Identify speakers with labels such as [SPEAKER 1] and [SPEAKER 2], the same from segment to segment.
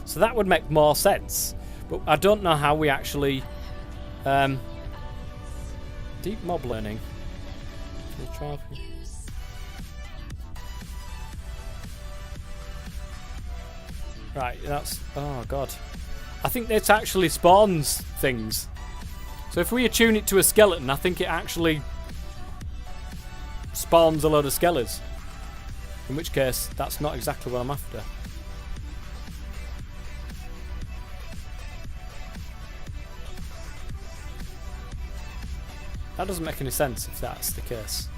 [SPEAKER 1] So that would make more sense. But I don't know how we actually... deep mob learning. Right, that's... Oh, God. I think it actually spawns things. So if we attune it to a skeleton, I think it actually spawns a load of skeletons. In which case, that's not exactly what I'm after. That doesn't make any sense if that's the case.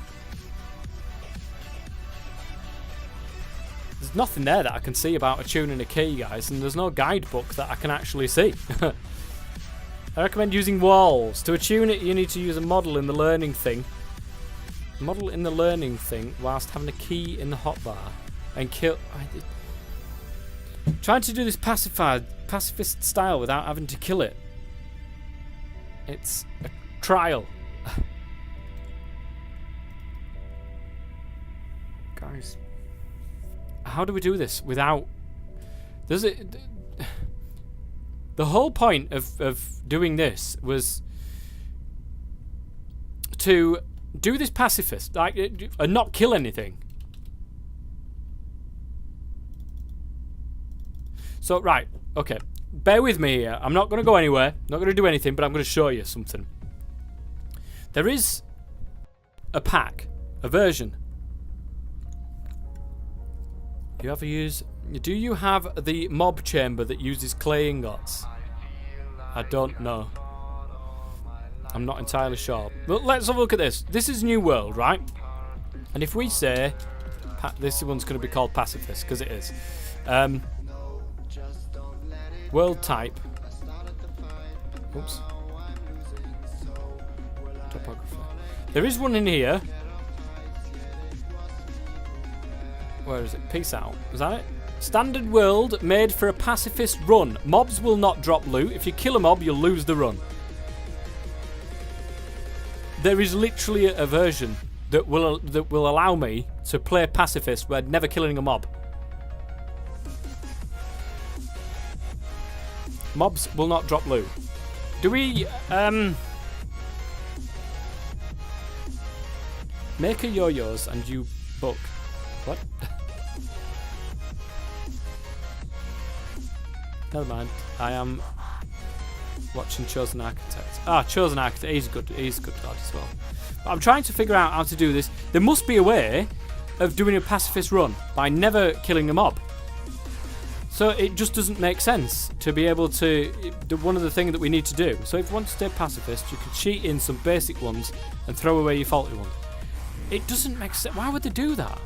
[SPEAKER 1] There's nothing there that I can see about attuning a key, guys, and there's no guidebook that I can actually see. I recommend using walls. To attune it, you need to use a model in the learning thing. Model in the learning thing whilst having a key in the hotbar. And kill... Trying to do this pacifist style without having to kill it. It's a trial. Guys, how do we do this without... Does it... The whole point of doing this was to do this pacifist, like, and not kill anything. So, right, okay. Bear with me here. I'm not going to go anywhere. Not going to do anything, but I'm going to show you something. There is a pack, a version. Do you have the mob chamber that uses clay ingots? I don't know. I'm not entirely sure. But let's have a look at this. This is New World, right? And if we say... this one's going to be called Pacifist, because it is. World type. Oops. Topography. There is one in here. Where is it? Peace out. Is that it? Standard world made for a pacifist run. Mobs will not drop loot. If you kill a mob, you'll lose the run. There is literally a version that will allow me to play pacifist where never killing a mob. Mobs will not drop loot. Do we make a yo-yos and you book? What? Never mind. I am watching Chosen Architect. Ah, Chosen Architect. He's good. He's a good god as well. But I'm trying to figure out how to do this. There must be a way of doing a pacifist run by never killing a mob. So it just doesn't make sense to be able to... One of the things that we need to do. So if you want to stay pacifist, you can cheat in some basic ones and throw away your faulty ones. It doesn't make sense. Why would they do that?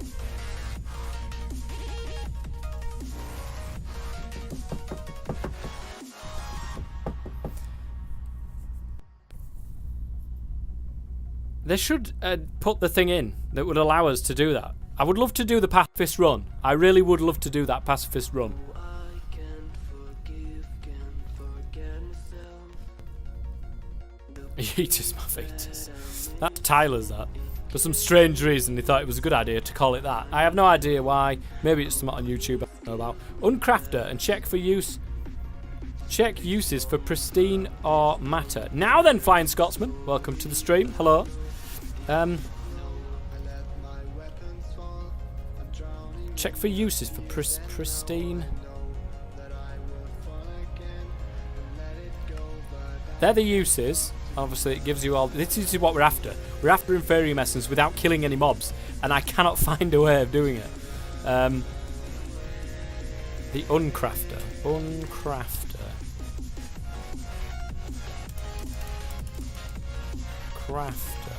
[SPEAKER 1] They should put the thing in that would allow us to do that. I would love to do the pacifist run. I really would love to do that pacifist run. Yeetus, my fetus. That's Tyler's, that. For some strange reason, he thought it was a good idea to call it that. I have no idea why. Maybe it's something on YouTube I don't know about. Uncrafter and check for use. Check uses for pristine or matter. Now then, Flying Scotsman. Welcome to the stream. Hello. Check for uses for pristine. They're the uses. Obviously, it gives you all... This is what we're after. We're after Inferium Essence without killing any mobs. And I cannot find a way of doing it. The Uncrafter. Uncrafter. Crafter.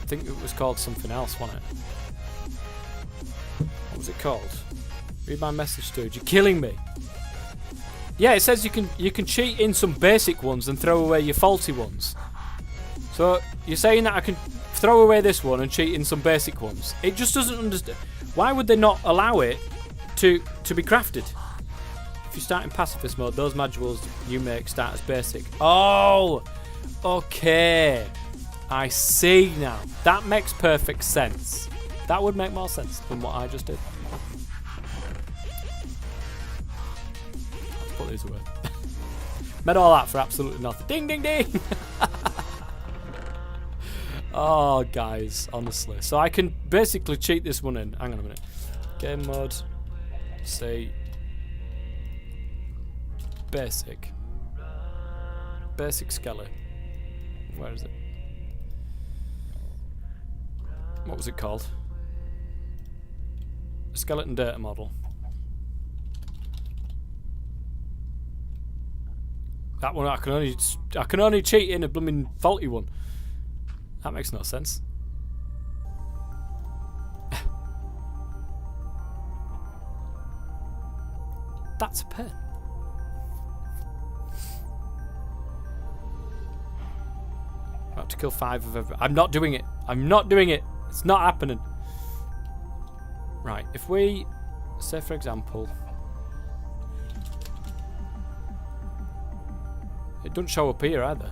[SPEAKER 1] I think it was called something else, wasn't it? What was it called? Read my message, dude. You're killing me. Yeah, it says you can cheat in some basic ones and throw away your faulty ones. So you're saying that I can throw away this one and cheat in some basic ones? It just doesn't understand. Why would they not allow it to be crafted? If you start in pacifist mode, those modules you make start as basic. Oh, okay. I see now. That makes perfect sense. That would make more sense than what I just did. put these away. Made all that for absolutely nothing. Ding, ding, ding! Oh, guys, honestly. So I can basically cheat this one in. Hang on a minute. Game mode. Say. Basic. Basic skeleton. Where is it? What was it called? Skeleton data model. That one I can only cheat in a blooming faulty one. That makes no sense. That's a pen. I have to kill 5 of every. I'm not doing it. I'm not doing it. It's not happening. Right, if we say for example, it doesn't show up here either.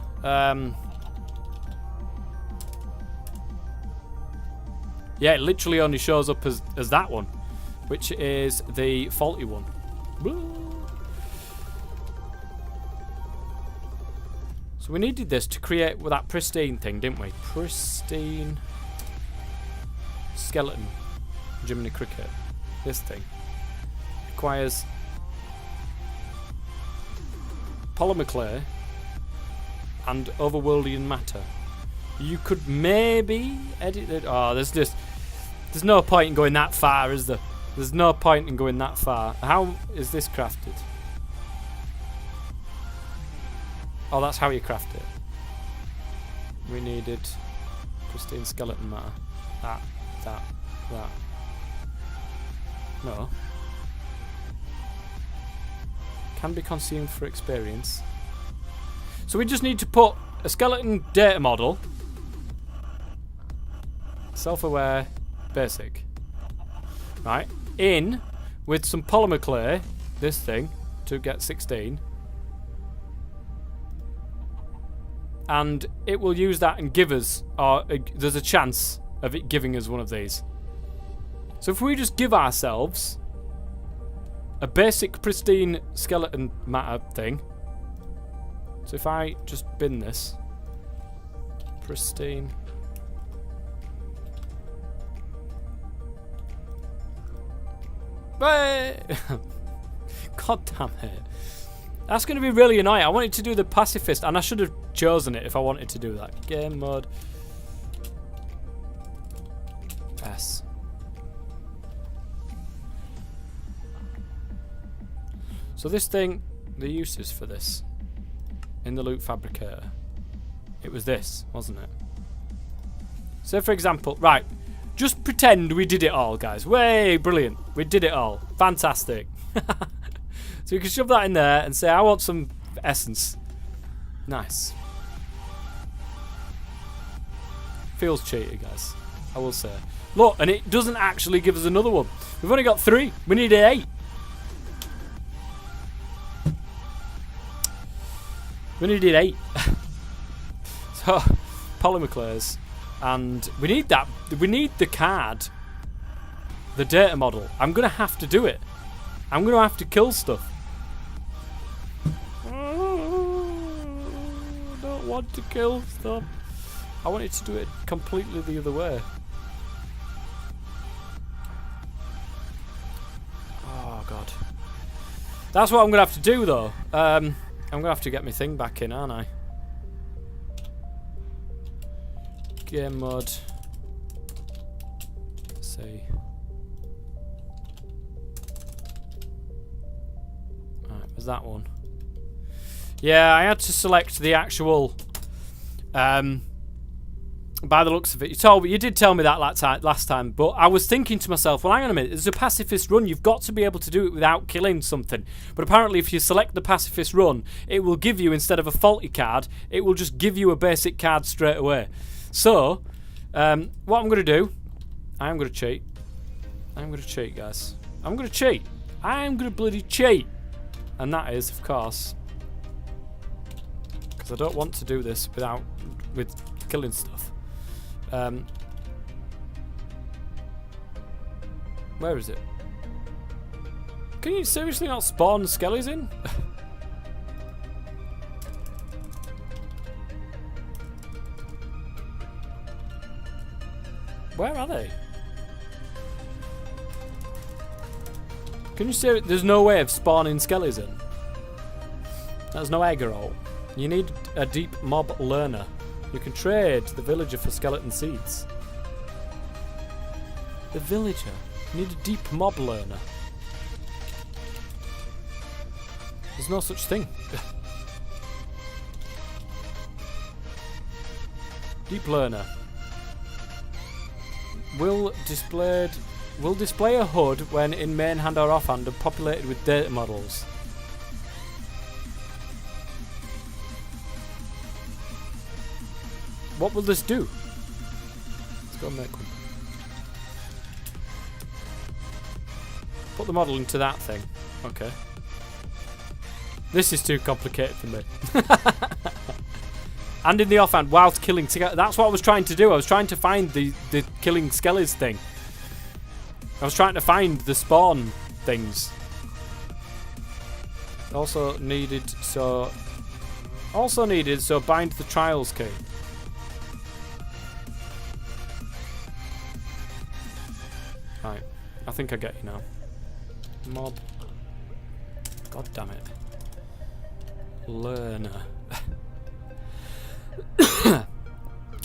[SPEAKER 1] Yeah, it literally only shows up as that one, which is the faulty one. So we needed this to create that pristine thing, didn't we? Pristine skeleton. Jiminy Cricket. This thing requires polymer clay and overworldian matter. You could maybe edit it. Oh, there's no point in going that far, is there? There's no point in going that far. How is this crafted? Oh, that's how you craft it. We needed pristine skeleton matter. That. No. Can be consumed for experience. So we just need to put a skeleton data model. Self-aware, basic. Right. In with some polymer clay, this thing, to get 16. And it will use that and give us, there's a chance of it giving us one of these. So if we just give ourselves a basic pristine skeleton matter thing. So if I just bin this. Pristine. God damn it. That's going to be really annoying. I wanted to do the pacifist, and I should have chosen it if I wanted to do that. Game mode. S. So this thing, the uses for this in the loot fabricator, it was this, wasn't it? So for example, right, just pretend we did it all, guys. Way, brilliant. We did it all. Fantastic. So you can shove that in there and say, I want some essence. Nice. Feels cheaty, guys. I will say. Look, and it doesn't actually give us another one. We've only got 3. We need 8. We needed 8. So, polymer clays. And we need that. We need the card. The data model. I'm going to have to do it. I'm going to have to kill stuff. I don't want to kill stuff. I wanted to do it completely the other way. Oh, God. That's what I'm going to have to do, though. I'm going to have to get my thing back in, aren't I? Game mode. Let's see. Right, was that one? Yeah, I had to select the actual. By the looks of it, you did tell me that last time, but I was thinking to myself, well, hang on a minute, there's a pacifist run, you've got to be able to do it without killing something. But apparently if you select the pacifist run, it will give you, instead of a faulty card, it will just give you a basic card straight away. So, what I'm going to do, I'm going to cheat. I'm going to cheat, guys. I'm going to cheat. I'm going to bloody cheat. And that is, of course, because I don't want to do this with killing stuff. Where is it? Can you seriously not spawn skellies in? Where are they? Can you say there's no way of spawning skellies in? There's no egg roll. You need a deep mob learner. You can trade the villager for skeleton seeds. The villager? You need a deep mob learner. There's no such thing. Deep learner. Will display a HUD when in main hand or offhand and populated with data models. What will this do? Let's go and make one. Put the model into that thing. Okay. This is too complicated for me. And in the offhand, whilst killing together. That's what I was trying to do. I was trying to find the killing skellies thing. I was trying to find the spawn things. Also needed, so bind the trials key. Right, I think I get you now. Mob. God damn it. Learner. Right,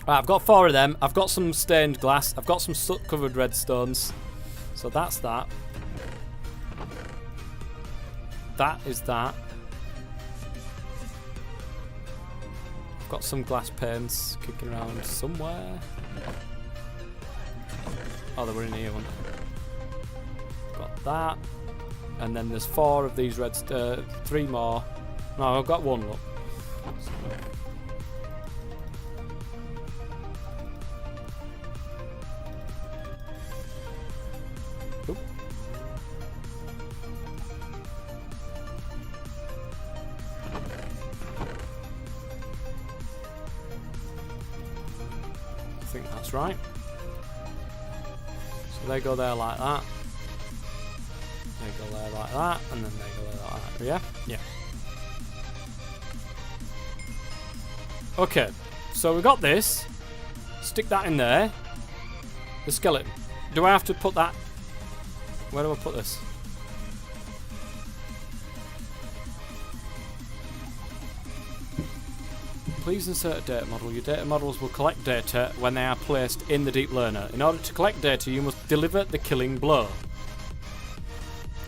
[SPEAKER 1] I've got 4 of them. I've got some stained glass. I've got some soot-covered redstones. So that's that. That is that. I've got some glass panes kicking around somewhere. Oh, they were in here, weren't they? Got that. And then there's 4 of these 3 more. No, I've got 1, look. So, I think that's right. So they go there like that. They go there like that, and then they go there like that. Yeah? Yeah. Okay, so we got this. Stick that in there. The skeleton. Do I have to put that? Where do I put this? Please insert a data model. Your data models will collect data when they are placed in the deep learner. In order to collect data, you must deliver the killing blow.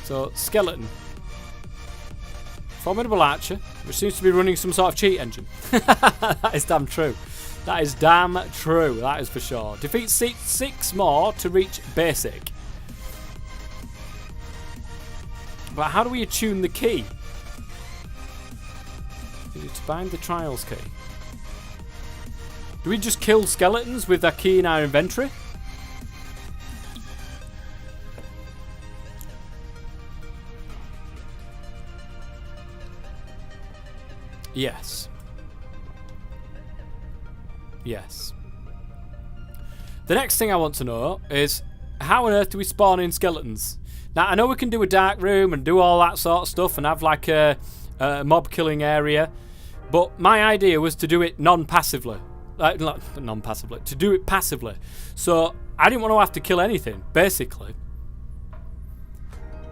[SPEAKER 1] So, skeleton. Formidable archer, which seems to be running some sort of cheat engine. That is damn true. That is damn true. That is for sure. Defeat 6 more to reach basic. But how do we attune the key? We need to bind the trials key. Do we just kill skeletons with that key in our inventory? Yes. Yes. The next thing I want to know is how on earth do we spawn in skeletons? Now, I know we can do a dark room and do all that sort of stuff and have like a mob killing area, but my idea was to do it non-passively. Non-passively. To do it passively. So, I didn't want to have to kill anything, basically.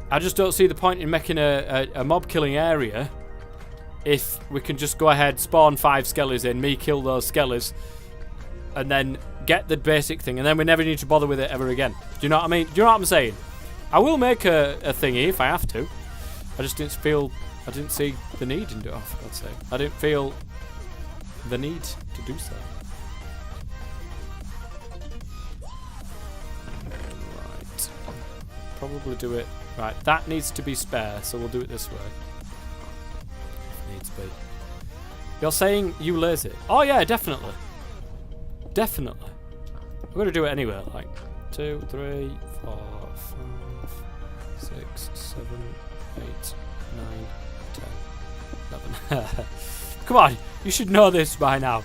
[SPEAKER 1] I just don't see the point in making a mob killing area if we can just go ahead, spawn 5 skellies in, me kill those skellies, and then get the basic thing, and then we never need to bother with it ever again. Do you know what I mean? Do you know what I'm saying? I will make a thingy if I have to. I just didn't see the need in it. Oh, for God's sake. I didn't feel the need to do so. Right. Probably do it. Right, that needs to be spare, so we'll do it this way. Needs to be. You're saying you lazy? Oh yeah, definitely. Definitely. We're going to do it anyway. Like 2, 3, 4, 5, 6, 7, 8, 9, 10, 11. Come on, you should know this by now.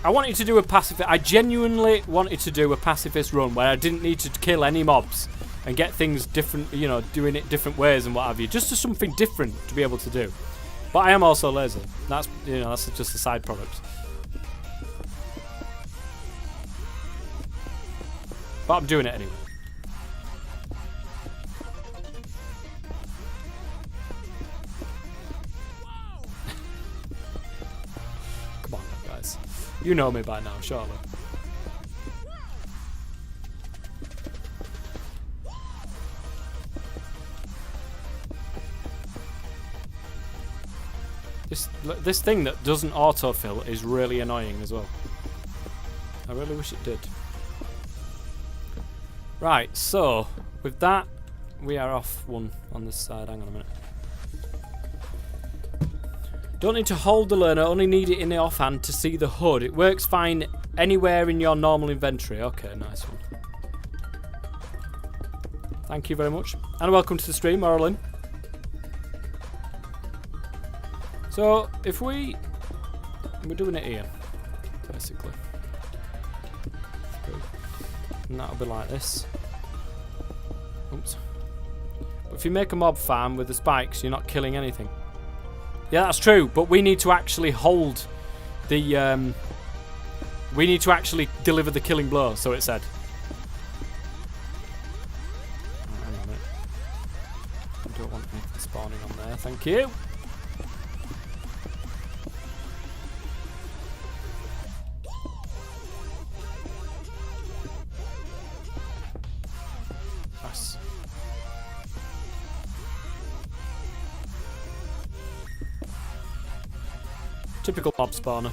[SPEAKER 1] I wanted to do a pacifist. I genuinely wanted to do a pacifist run where I didn't need to kill any mobs and get things different, you know, doing it different ways and what have you. Just as something different to be able to do. But I am also lazy. That's, you know, that's just a side product. But I'm doing it anyway. Come on, guys. You know me by now, surely. This thing that doesn't autofill is really annoying as well. I really wish it did. Right, so with that, we are off one on this side. Hang on a minute. Don't need to hold the learner, only need it in the offhand to see the HUD. It works fine anywhere in your normal inventory. Okay, nice one. Thank you very much. And welcome to the stream, Orlin. So, if we're doing it here, basically. And that'll be like this. Oops. But if you make a mob farm with the spikes, you're not killing anything. Yeah, that's true, but we need to actually hold the, we need to actually deliver the killing blow, so it said. Oh, hang on a minute. I don't want anything spawning on there, thank you. Typical mob spawner.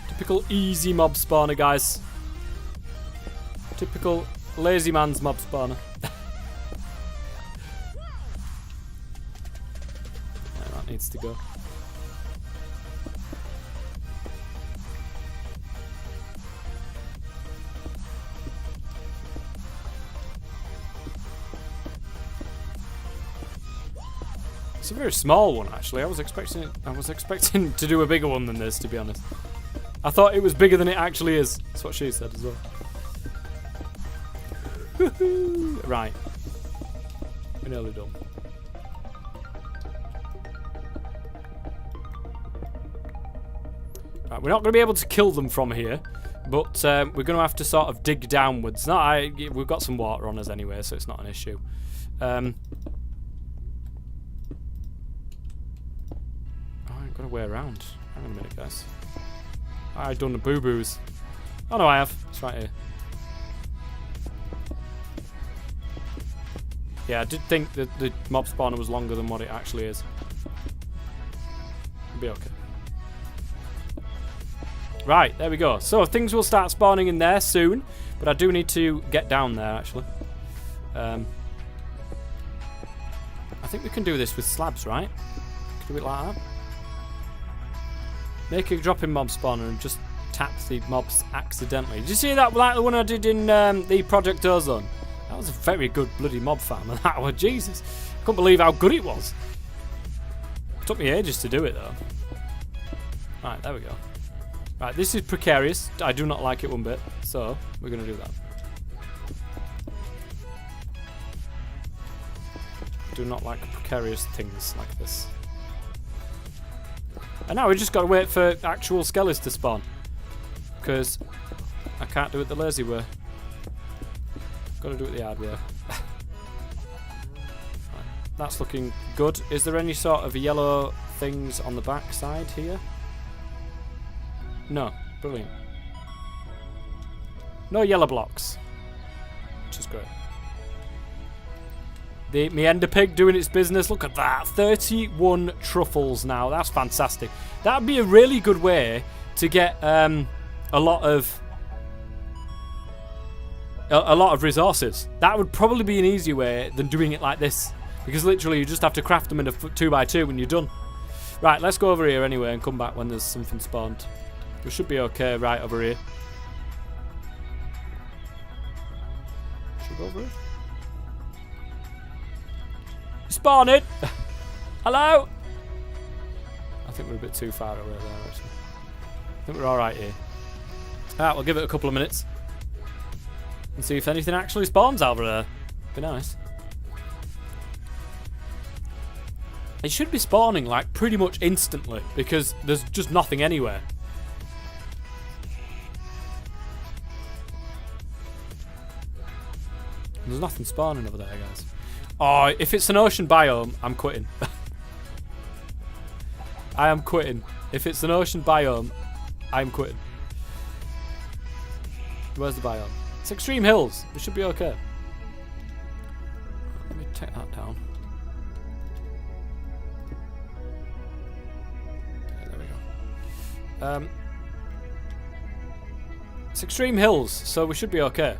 [SPEAKER 1] Typical easy mob spawner, guys. Typical lazy man's mob spawner. Yeah, that needs to go. It's a very small one, actually. I was expecting to do a bigger one than this, to be honest. I thought it was bigger than it actually is. That's what she said as well. Right. We're nearly done. Right, we're not going to be able to kill them from here, but we're going to have to sort of dig downwards. We've got some water on us anyway, so it's not an issue. Got a way around. Hang on a minute, guys. I've done the boo-boos. Oh no, I have. It's right here. Yeah, I did think that the mob spawner was longer than what it actually is. It'll be okay. Right, there we go. So things will start spawning in there soon, but I do need to get down there actually. I think we can do this with slabs, right? Do it like that. Make a drop in mob spawner and just tap the mobs accidentally. Did you see that like the one I did in the Project Ozone? That was a very good bloody mob farm. And that was, Jesus. I couldn't believe how good it was. It took me ages to do it though. Right, there we go. Right, this is precarious. I do not like it one bit. So, we're going to do that. I do not like precarious things like this. And now we just got to wait for actual skellies to spawn. Because I can't do it the lazy way. Got to do it the hard way. Right, that's looking good. Is there any sort of yellow things on the back side here? No. Brilliant. No yellow blocks. Which is great. The Meander Pig doing its business. Look at that. 31 truffles now. That's fantastic. That would be a really good way to get a lot of resources. That would probably be an easier way than doing it like this. Because literally you just have to craft them in a 2x2 when you're done. Right, let's go over here anyway and come back when there's something spawned. We should be okay right over here. Should we go over here? Spawning! Hello? I think we're a bit too far away there, actually. I think we're alright here. Alright, we'll give it a couple of minutes. And see if anything actually spawns over there. Be nice. It should be spawning, like, pretty much instantly. Because there's just nothing anywhere. There's nothing spawning over there, guys. Oh, if it's an ocean biome, I'm quitting. I am quitting. If it's an ocean biome, I'm quitting. Where's the biome? It's Extreme Hills. We should be okay. Let me take that down. Okay, there we go. It's Extreme Hills, so we should be okay.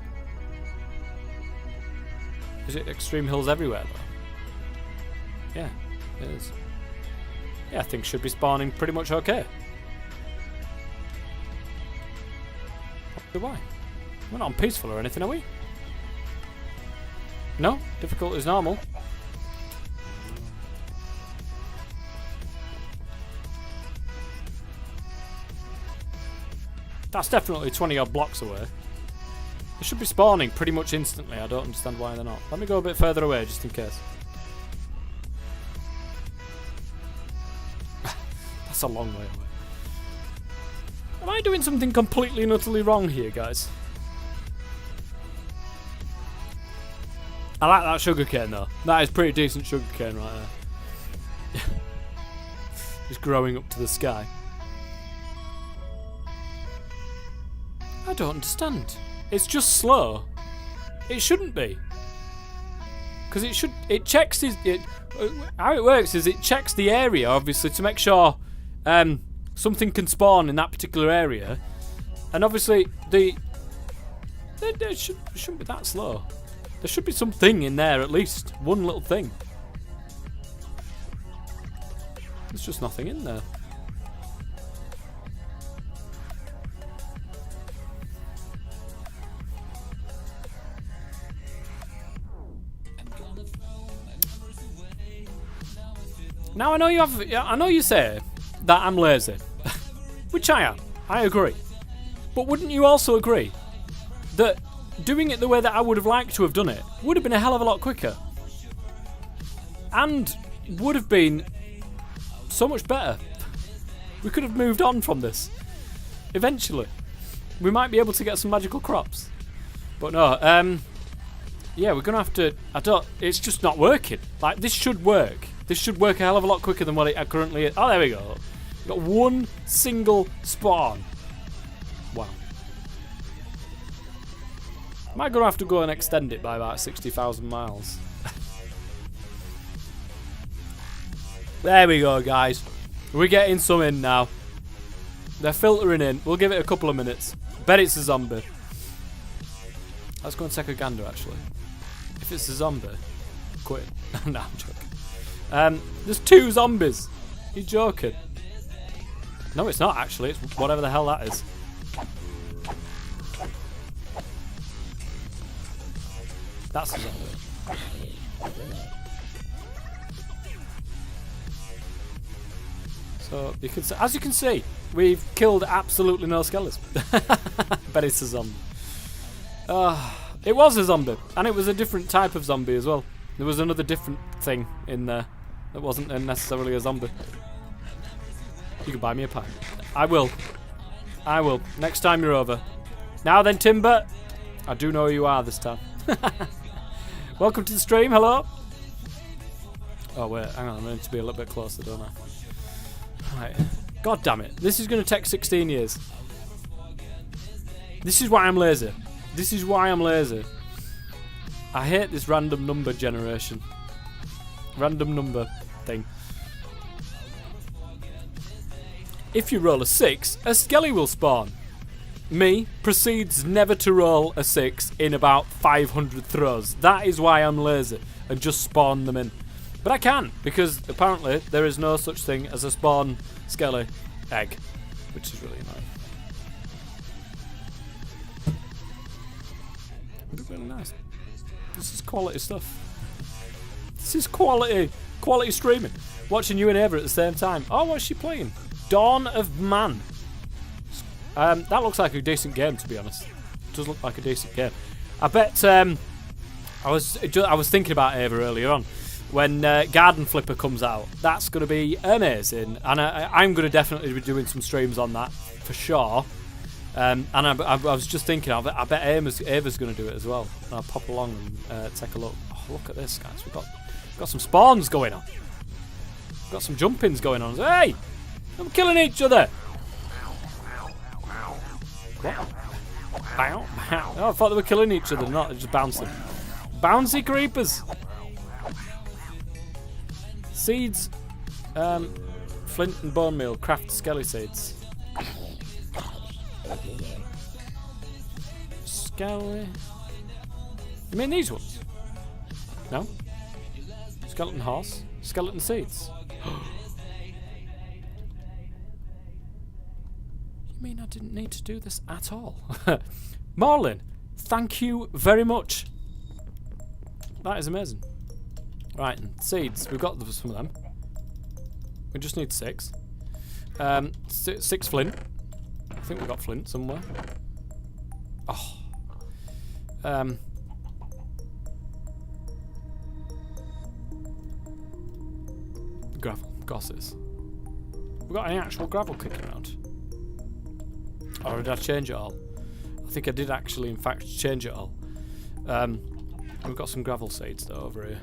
[SPEAKER 1] Is it Extreme Hills everywhere, though? Yeah, it is. Yeah, things should be spawning pretty much okay. Why? We're not on peaceful or anything, are we? No? Difficult is normal. That's definitely 20 odd blocks away. They should be spawning pretty much instantly. I don't understand why they're not. Let me go a bit further away just in case. That's a long way away. Am I doing something completely and utterly wrong here, guys? I like that sugarcane though. That is pretty decent sugarcane right there. Just growing up to the sky. I don't understand. It's just slow. It shouldn't be. Because it checks how it works is it checks the area, obviously, to make sure something can spawn in that particular area. And obviously, they shouldn't be that slow. There should be something in there, at least. One little thing. There's just nothing in there. Now I know you say that I'm lazy, which I am. I agree. But wouldn't you also agree that doing it the way that I would have liked to have done it would have been a hell of a lot quicker, and would have been so much better? We could have moved on from this. Eventually, we might be able to get some magical crops. But no, yeah, we're gonna have to. It's just not working. Like, this should work. This should work a hell of a lot quicker than what it currently is. Oh, there we go. We've got one single spawn. Wow. Am I going to have to go and extend it by about 60,000 miles? There we go, guys. We're getting some in now. They're filtering in. We'll give it a couple of minutes. Bet it's a zombie. Let's go and take a gander, actually. If it's a zombie, quit. No, I'm joking. There's 2 zombies. You're joking. No, it's not actually. It's whatever the hell that is. That's a zombie. So you can, as you can see, we've killed absolutely no skeletons. Bet it's a zombie. It was a zombie, and it was a different type of zombie as well. There was another different thing in there that wasn't necessarily a zombie. You can buy me a pie. I will. I will. Next time you're over. Now then, Timber. I do know who you are this time. Welcome to the stream. Hello. Oh, wait. Hang on. I need to be a little bit closer, don't I? Right. God damn it. This is going to take 16 years. This is why I'm lazy. This is why I'm lazy. I hate this random number generation. Random number thing. If you roll a 6, a skelly will spawn. Me proceeds never to roll a 6 in about 500 throws. That is why I'm lazy and just spawn them in. But I can, because apparently there is no such thing as a spawn skelly egg, which is really annoying. Really nice. This is quality stuff. This is quality streaming. Watching you and Ava at the same time. Oh, what's she playing? Dawn of Man. That looks like a decent game, to be honest. It does look like a decent game. I bet. I was thinking about Ava earlier on when Garden Flipper comes out. That's going to be amazing, and I'm going to definitely be doing some streams on that for sure. And I was just thinking, I bet Ava's going to do it as well. And I'll pop along and take a look. Oh, look at this, guys. We've got some spawns going on. We've got some jump-ins going on. Hey! I'm killing each other! What? Oh, I thought they were killing each other, not just bouncing. Bouncy creepers! Seeds. Flint and bone meal. Craft skelly seeds. Skelly. You mean these ones? No? Skeleton horse? Skeleton seeds? You mean I didn't need to do this at all? Marlin, thank you very much. That is amazing. Right, and seeds. We've got some of them. We just need 6. 6 flint. I think we've got flint somewhere. Oh. Gravel. Gosses. We've got any actual gravel kicking around? Or did I change it all? I think I did actually, in fact, change it all. We've got some gravel seeds though over here.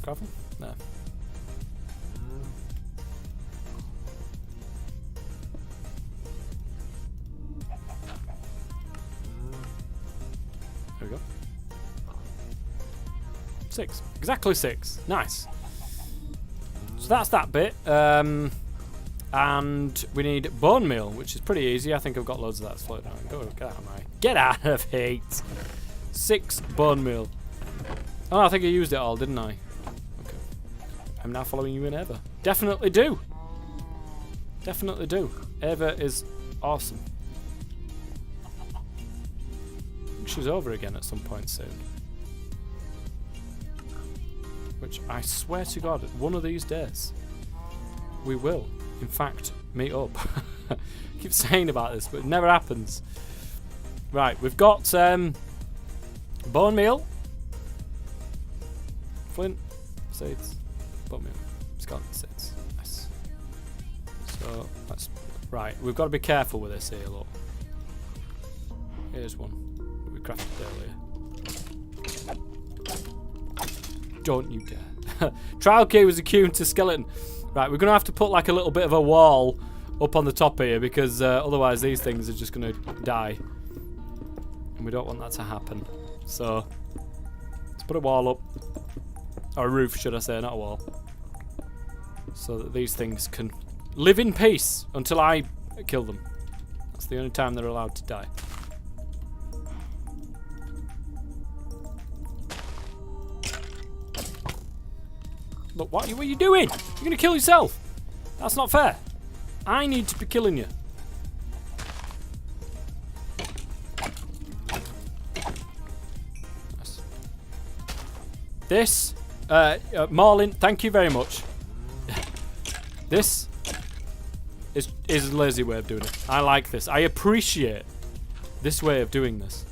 [SPEAKER 1] Gravel? No. There we go. 6. Exactly 6. Nice. So that's that bit. And we need bone meal, which is pretty easy. I think I've got loads of that floating around. Go, get out of my... Get out of here! 6 bone meal. Oh, I think I used it all, didn't I? Okay. I'm now following you in Ava. Definitely do! Definitely do. Ava is awesome. I think she's over again at some point soon. Which I swear to God, one of these days, we will, in fact, meet up. I keep saying about this, but it never happens. Right, we've got bone meal, flint, seeds, bone meal, skeleton seeds. Nice. So that's right. We've got to be careful with this here. Look, here's one that we crafted earlier. Don't you dare. Trial key was attuned to skeleton. Right, we're going to have to put like a little bit of a wall up on the top here because otherwise these things are just going to die. And we don't want that to happen. So, let's put a wall up. Or a roof, should I say, not a wall. So that these things can live in peace until I kill them. That's the only time they're allowed to die. Look, what are you doing? You're going to kill yourself. That's not fair. I need to be killing you. Nice. This, Marlin, thank you very much. This is a lazy way of doing it. I like this. I appreciate this way of doing this.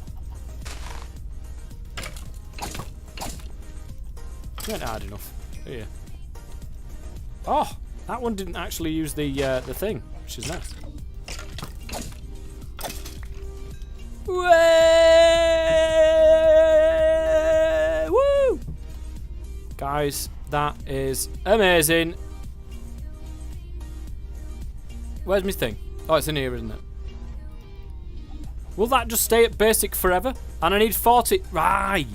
[SPEAKER 1] You ain't hard enough. Yeah. Oh, that one didn't actually use the thing, which is nice. Woo! Guys, that is amazing. Where's my thing? Oh, it's in here, isn't it? Will that just stay at basic forever? And I need 40. Right.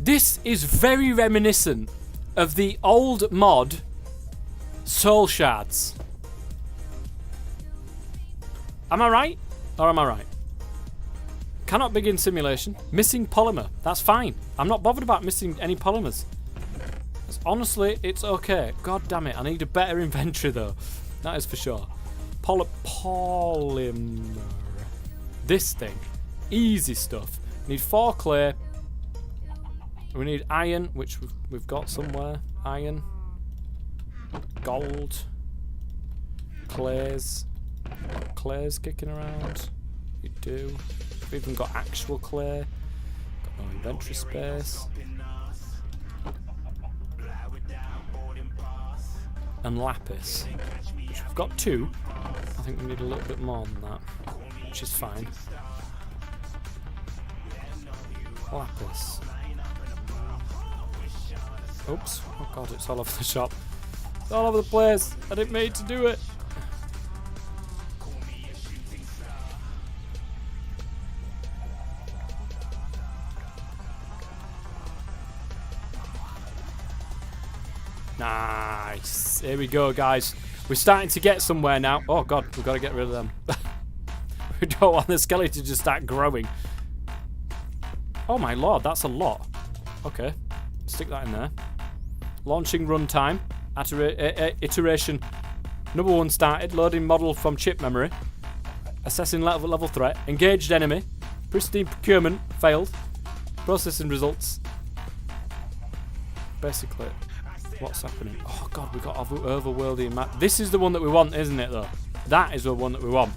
[SPEAKER 1] This is very reminiscent of the old mod Soul Shards. Am I right? Or am I right? Cannot begin simulation. Missing polymer. That's fine. I'm not bothered about missing any polymers. Honestly, it's okay. God damn it. I need a better inventory though. That is for sure. Polymer. This thing. Easy stuff. Need 4 clay. We need iron, which we've got somewhere. Iron. Gold. Clays. Clays kicking around. We do. We've even got actual clay. Got no inventory space. and lapis. Which we've got 2. I think we need a little bit more than that, which is fine. Lapis. Oops. Oh god, it's all over the shop. It's all over the place. I didn't mean to do it. Nice. Here we go, guys. We're starting to get somewhere now. Oh god, we've got to get rid of them. We don't want the skeleton to just start growing. Oh my lord, that's a lot. Okay, stick that in there. Launching runtime. Iteration number 1 started. Loading model from chip memory. Assessing level threat. Engaged enemy. Pristine procurement. Failed. Processing results. Basically, what's happening? Oh god, we got overworlding map. This is the one that we want, isn't it though? That is the one that we want.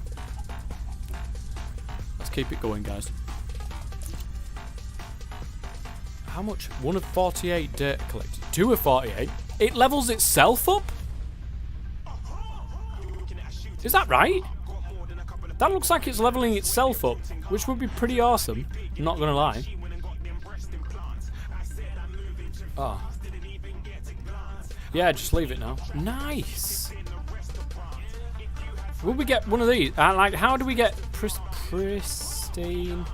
[SPEAKER 1] Let's keep it going, guys. How much? 1 of 48 data collected. 2 of 48. It levels itself up? Is that right? That looks like it's leveling itself up, which would be pretty awesome. I'm not gonna lie. Oh. Yeah, just leave it now. Nice. Will we get one of these? Like, how do we get pristine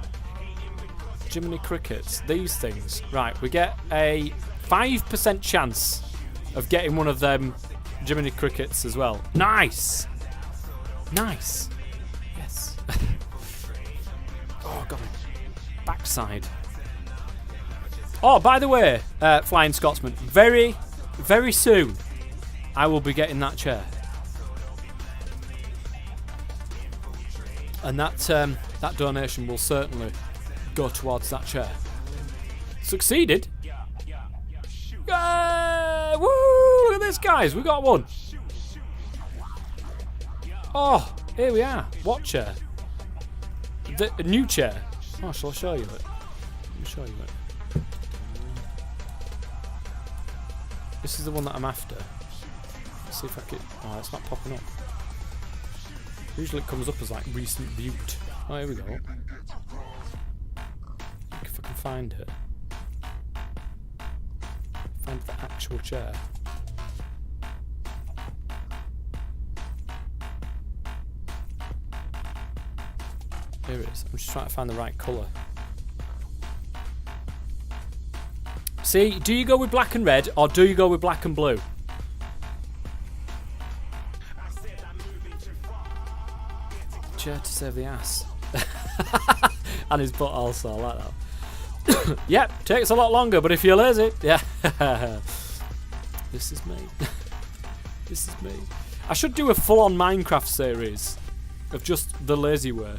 [SPEAKER 1] Jiminy Crickets? These things. Right, we get a 5% chance of getting one of them Jiminy Crickets as well. Nice. Nice. Yes. Oh, God. Backside. Oh, by the way, Flying Scotsman, very, very soon I will be getting that chair. And that donation will certainly go towards that chair. Succeeded? Woo! Look at this, guys. We got one. Oh, here we are. What chair? A new chair. Oh, shall I show you it? Let me show you it. This is the one that I'm after. Let's see if I can. Oh, it's not popping up. Usually it comes up as like recent viewed. Oh, here we go. If I can find it. Find the actual chair. Here it is. I'm just trying to find the right colour. See, do you go with black and red or do you go with black and blue? Chair to save the ass. And his butt also, I like that. Yep, takes a lot longer, but if you're lazy, yeah. This is me. This is me. I should do a full-on Minecraft series of just the lazy way.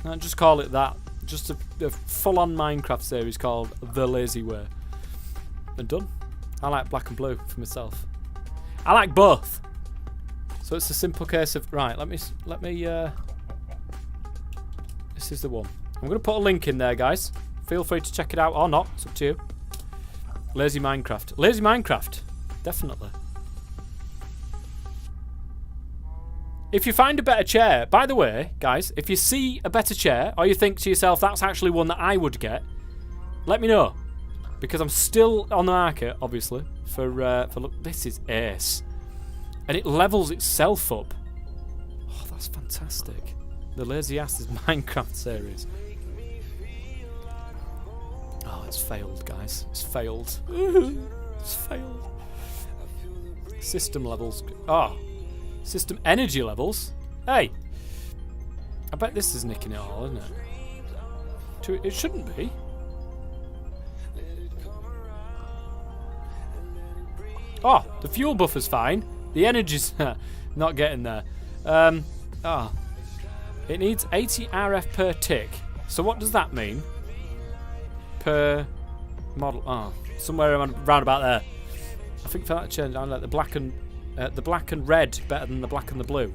[SPEAKER 1] I'll just call it that. Just a full-on Minecraft series called The Lazy Way. And done. I like black and blue for myself. I like both. So it's a simple case of right. Let me. This is the one. I'm gonna put a link in there, guys. Feel free to check it out or not. It's up to you. Lazy Minecraft. Lazy Minecraft. Definitely. If you find a better chair, by the way, guys, if you see a better chair or you think to yourself that's actually one that I would get, let me know. Because I'm still on the market, obviously, for look. This is ace. And it levels itself up. Oh, that's fantastic. The Lazy Asses Minecraft series. Oh, it's failed, guys. It's failed. It's failed. System levels. Oh. System energy levels. Hey. I bet this is nicking it all, isn't it? It shouldn't be. Oh, the fuel buffer's fine. The energy's not getting there. It needs 80 RF per tick. So what does that mean? Per model. Oh, somewhere around about there. I think for that change, I like the black and red better than the black and the blue.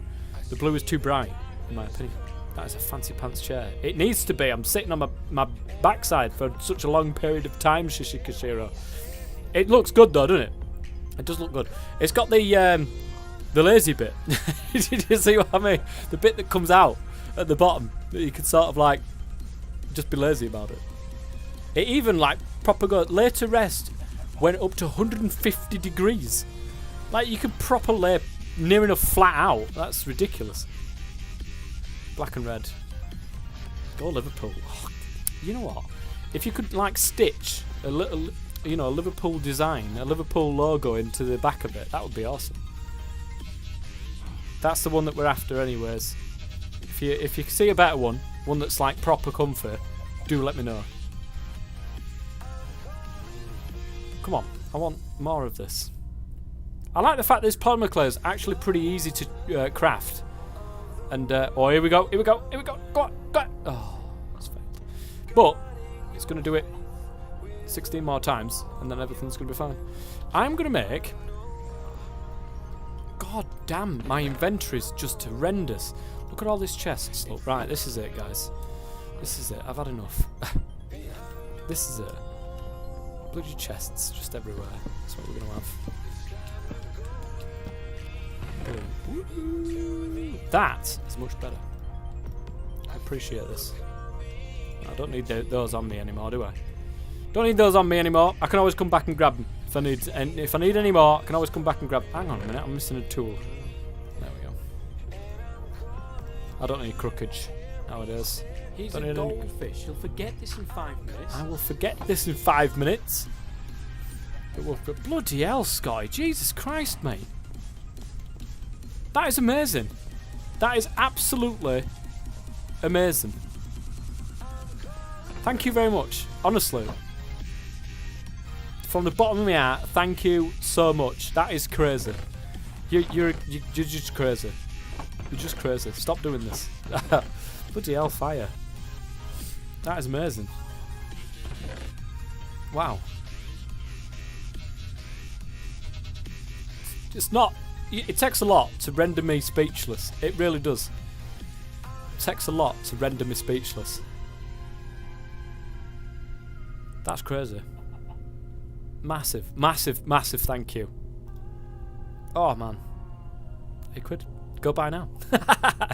[SPEAKER 1] The blue is too bright, in my opinion. That is a fancy pants chair. It needs to be. I'm sitting on my backside for such a long period of time, Shishikashiro. It looks good though, doesn't it? It does look good. It's got the The lazy bit. Did you see what I mean? The bit that comes out at the bottom that you can sort of like just be lazy about it. It even like proper got later rest went up to 150 degrees. Like you can proper lay near enough flat out. That's ridiculous. Black and red. Go Liverpool. Oh, you know what? If you could like stitch a little, you know, a Liverpool design, a Liverpool logo into the back of it, that would be awesome. That's the one that we're after anyways. If you see a better one that's like proper comfy, do let me know. Come on, I want more of this. I like the fact this polymer clay is actually pretty easy to craft. And, oh, here we go, go on. Oh, that's failed. But, it's going to do it 16 more times, and then everything's going to be fine. I'm going to make... God damn, my inventory's just horrendous. Look at all these chests. Look, right, this is it, guys. This is it. I've had enough. This is it. Bloody chests just everywhere. That's what we're going to have. Boom. That is much better. I appreciate this. I don't need those on me anymore, do I? Don't need those on me anymore. I can always come back and grab them. If I need any more, I can always come back and grab... Hang on a minute, I'm missing a tool. There we go. I don't need crookage nowadays.
[SPEAKER 2] He's a goldfish. He'll forget this in 5 minutes.
[SPEAKER 1] I will forget this in 5 minutes. But bloody hell, Scotty. Jesus Christ, mate. That is amazing. That is absolutely amazing. Thank you very much. Honestly. From the bottom of my heart, thank you so much. That is crazy. You're just crazy. You're just crazy. Stop doing this. Bloody hell, fire. That is amazing. Wow. It's not... It takes a lot to render me speechless. It really does. It takes a lot to render me speechless. That's crazy. Massive, massive, massive thank you. Oh, man. £8. Go buy now.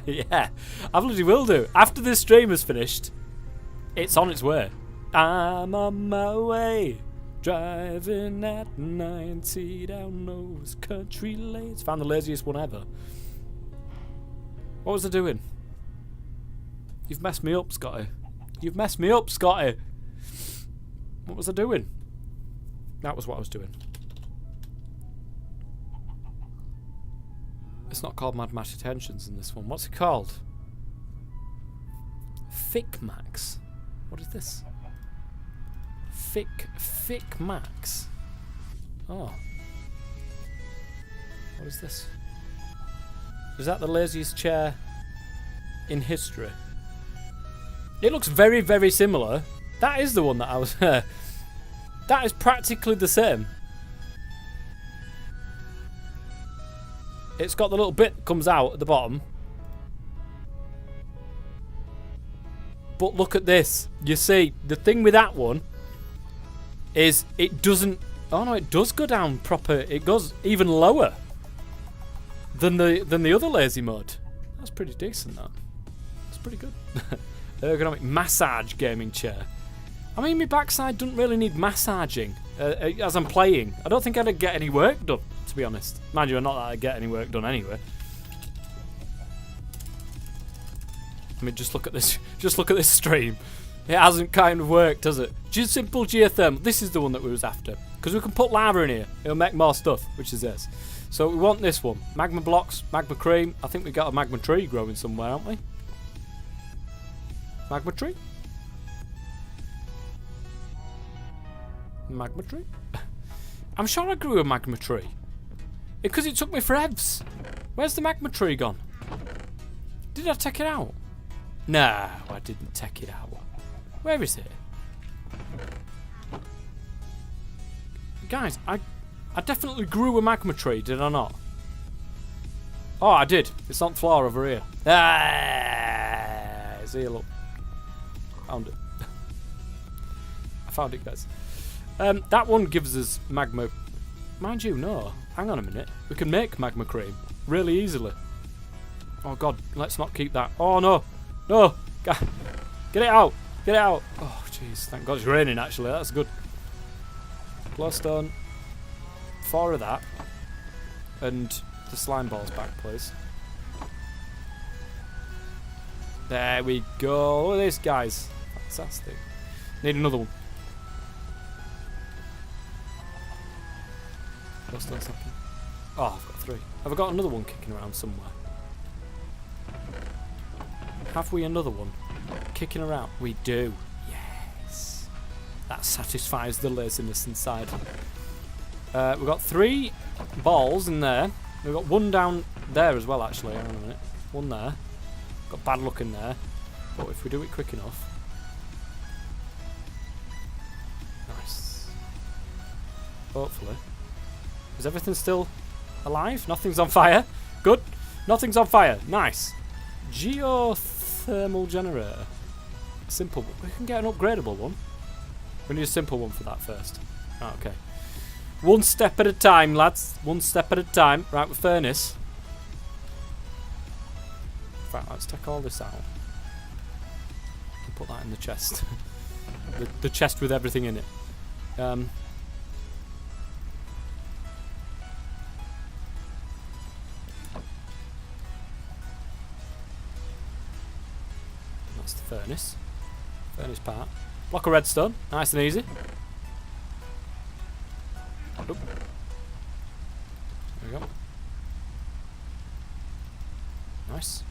[SPEAKER 1] Yeah. I bloody will do. After this stream is finished, it's on its way. I'm on my way. Driving at 90 down those country lanes. Found the laziest one ever. What was I doing? You've messed me up, Scotty. You've messed me up, Scotty. What was I doing? That was what I was doing. It's not called Mad Mash Attentions in this one. What's it called? Fic Max. What is this? Fic Max. Oh. What is this? Is that the laziest chair in history? It looks very, very similar. That is the one that I was... That is practically the same. It's got the little bit that comes out at the bottom. But look at this. You see, the thing with that one is it doesn't... Oh no, it does go down proper. It goes even lower than the other lazy mode. That's pretty decent, that. That's pretty good. Ergonomic massage gaming chair. I mean, my backside doesn't really need massaging as I'm playing. I don't think I'd get any work done, to be honest. Mind you, not that I'd get any work done anyway. I mean, just look at this. Just look at this stream. It hasn't kind of worked, has it? Just simple geothermal. This is the one that we was after. Because we can put lava in here. It'll make more stuff, which is this. So we want this one. Magma blocks, magma cream. I think we got a magma tree growing somewhere, haven't we? Magma tree? Magma tree? I'm sure I grew a magma tree. Because it took me forevs. Where's the magma tree gone? Did I take it out? No, I didn't take it out. Where is it? Guys, I definitely grew a magma tree, did I not? Oh, I did. It's on the floor over here. Ah, it's here, look. Found it. I found it, guys. That one gives us magma... Mind you, no. Hang on a minute. We can make magma cream. really easily. Oh god, let's not keep that. Oh no! No! Get it out! Get it out! Oh jeez, thank god it's raining actually, that's good. Glowstone. 4 of that. And the slime balls back, please. There we go. Look at this, guys. Fantastic. Need another one. Glowstone's happening. Oh, I've got 3. Have I got another one kicking around somewhere? Have we another one kicking around? We do. Yes. That satisfies the laziness inside. We've got 3 balls in there. We've got 1 down there as well, actually. Hang on a minute. 1 there. Got bad luck in there. But if we do it quick enough. Nice. Hopefully. Is everything still alive? Nothing's on fire. Good. Nothing's on fire. Nice. Geothermal generator. Simple. We can get an upgradable one. We need a simple one for that first. Oh, okay. One step at a time, lads. One step at a time. Right, with furnace. In fact, let's take all this out. And put that in the chest. the chest with everything in it. That's the furnace. Furnace part. Block of redstone. Nice and easy. Oop. There we go. Nice.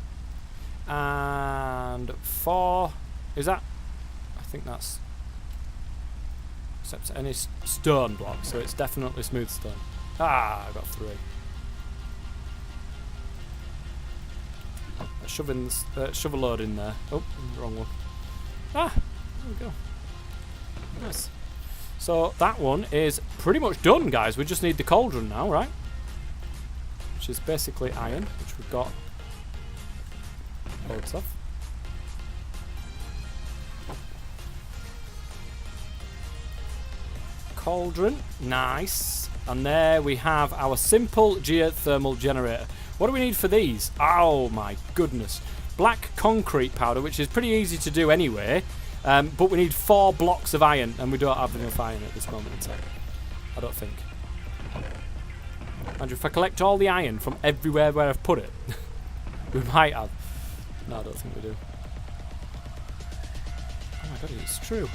[SPEAKER 1] And 4. Is that? I think that's. Except any stone block, so it's definitely smooth stone. Ah, I got 3. Shove a load in there. Oh, wrong one. Ah, there we go. Nice. So that one is pretty much done, guys. We just need the cauldron now, right? Which is basically iron, which we've got loads of. Cauldron, nice. And there we have our simple geothermal generator. What do we need for these? Oh my goodness. Black concrete powder, which is pretty easy to do anyway. But we need 4 blocks of iron, and we don't have enough iron at this moment in time. I don't think. Andrew, if I collect all the iron from everywhere where I've put it, we might have. No, I don't think we do. Oh my god, it's true.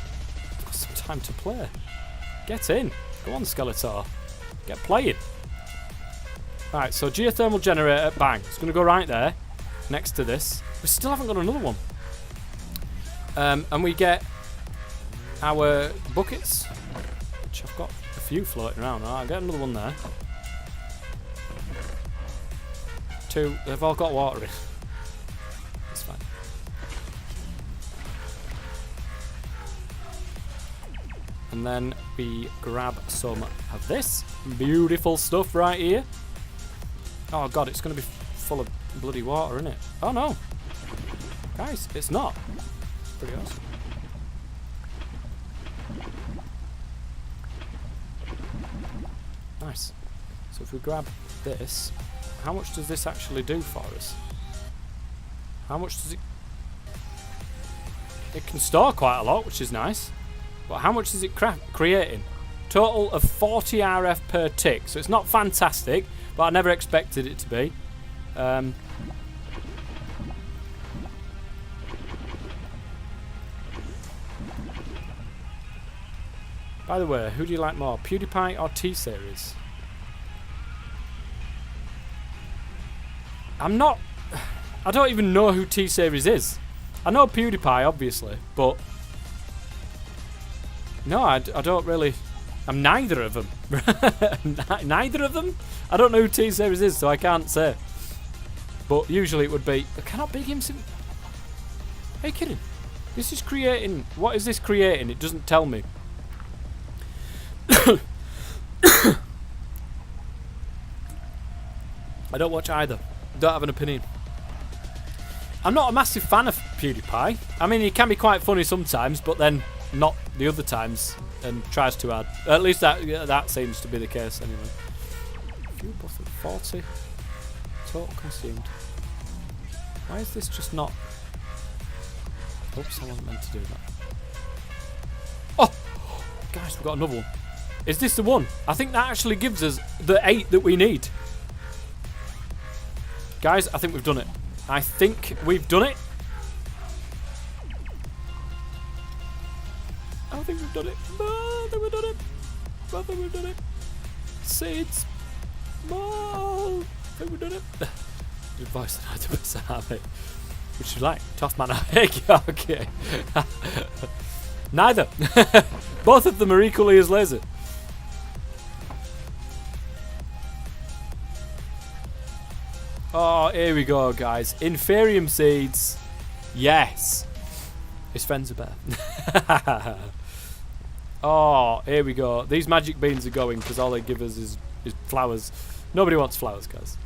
[SPEAKER 1] I've got some time to play. Get in. Go on, Skeletor. Get playing. Right, so geothermal generator, bang. It's going to go right there, next to this. We still haven't got another one. And we get our buckets, which I've got a few floating around. I'll get another one there. 2, they've all got water in. That's fine. And then we grab some of this beautiful stuff right here. Oh god, it's going to be full of bloody water, isn't it? Oh no. Guys, it's not. Pretty awesome. Nice. So if we grab this, how much does this actually do for us? How much does it... It can store quite a lot, which is nice. But how much is it creating? Total of 40 RF per tick. So it's not fantastic, but I never expected it to be. By the way, who do you like more, PewDiePie or T-Series? I don't even know who T-Series is. I know PewDiePie, obviously, but... No, I don't really... I'm neither of them. Neither of them? I don't know who T-Series is, so I can't say. But usually it would be... Cannot Big Him... Are you kidding? This is creating... What is this creating? It doesn't tell me. I don't watch either. Don't have an opinion. I'm not a massive fan of PewDiePie. I mean, he can be quite funny sometimes, but then not the other times, and tries too hard. At least that seems to be the case anyway. Fuel buffer 40. Total consumed. Why is this just not... Oops, I wasn't meant to do that. Oh! Guys, we've got another one. Is this the one? I think that actually gives us the 8 that we need. Guys, I think we've done it. I think we've done it. I think we've done it. I think we've done it. I think we've done it. Seeds. I think we've done it. Your voice than 90% of it. Would you like? Tough man egg? Okay. Neither. Both of them are equally as lazy. Oh, here we go, guys. Inferium seeds. Yes. His friends are better. Oh, here we go. These magic beans are going because all they give us is flowers. Nobody wants flowers, guys.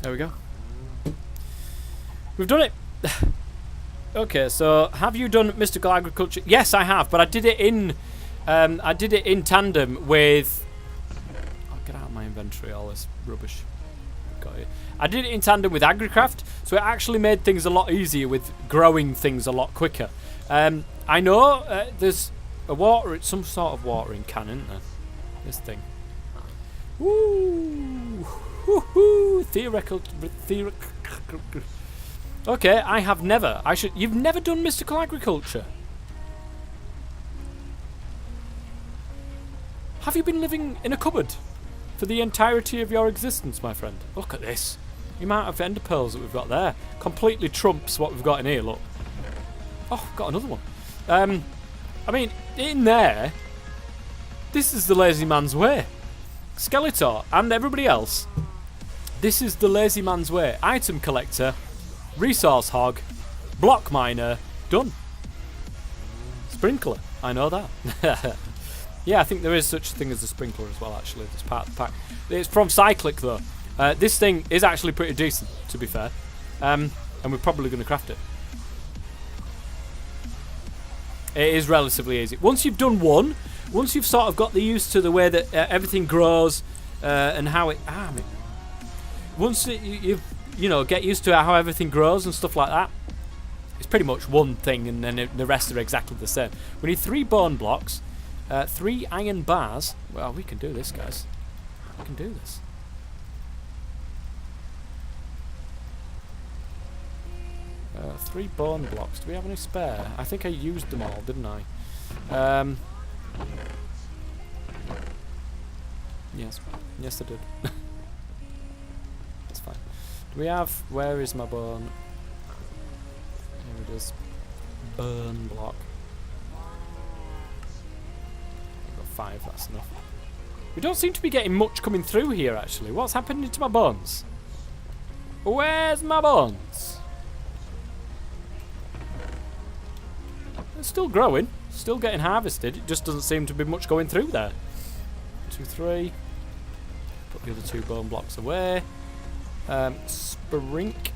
[SPEAKER 1] There we go. We've done it. Okay, so have you done mystical agriculture? Yes, I have, but I did it in tandem with. Oh, get out of my inventory, all this rubbish. Got it. I did it in tandem with AgriCraft, so it actually made things a lot easier with growing things a lot quicker. I know there's it's some sort of watering can, isn't there? This thing. Woo! Woohoo! Theoretical. Okay, I have never. You've never done mystical agriculture. Have you been living in a cupboard for the entirety of your existence, my friend? Look at this. The amount of ender pearls that we've got there completely trumps what we've got in here. Look. Oh, got another one. I mean, in there, this is the lazy man's way. Skeletor and everybody else. This is the lazy man's way. Item collector, resource hog, block miner, done. Sprinkler, I know that. Yeah, I think there is such a thing as a sprinkler as well, actually. It's part of the pack. It's from Cyclic, though. This thing is actually pretty decent, to be fair. And we're probably going to craft it. It is relatively easy. Once you've done one, once you've sort of got the use to the way that everything grows and how it... I mean, once you get used to how everything grows and stuff like that, it's pretty much one thing, and then the rest are exactly the same. We need 3 bone blocks, 3 iron bars. Well, we can do this, guys. We can do this. Uh, 3 bone blocks. Do we have any spare? I think I used them all, didn't I? Yes. Yes, I did. That's fine. Do we have... Where is my bone? Here it is. Bone block. I've got 5, that's enough. We don't seem to be getting much coming through here, actually. What's happening to my bones? Where's my bones? They're still growing. Still getting harvested. It just doesn't seem to be much going through there. 2, 3. Put the other 2 bone blocks away. Sprink.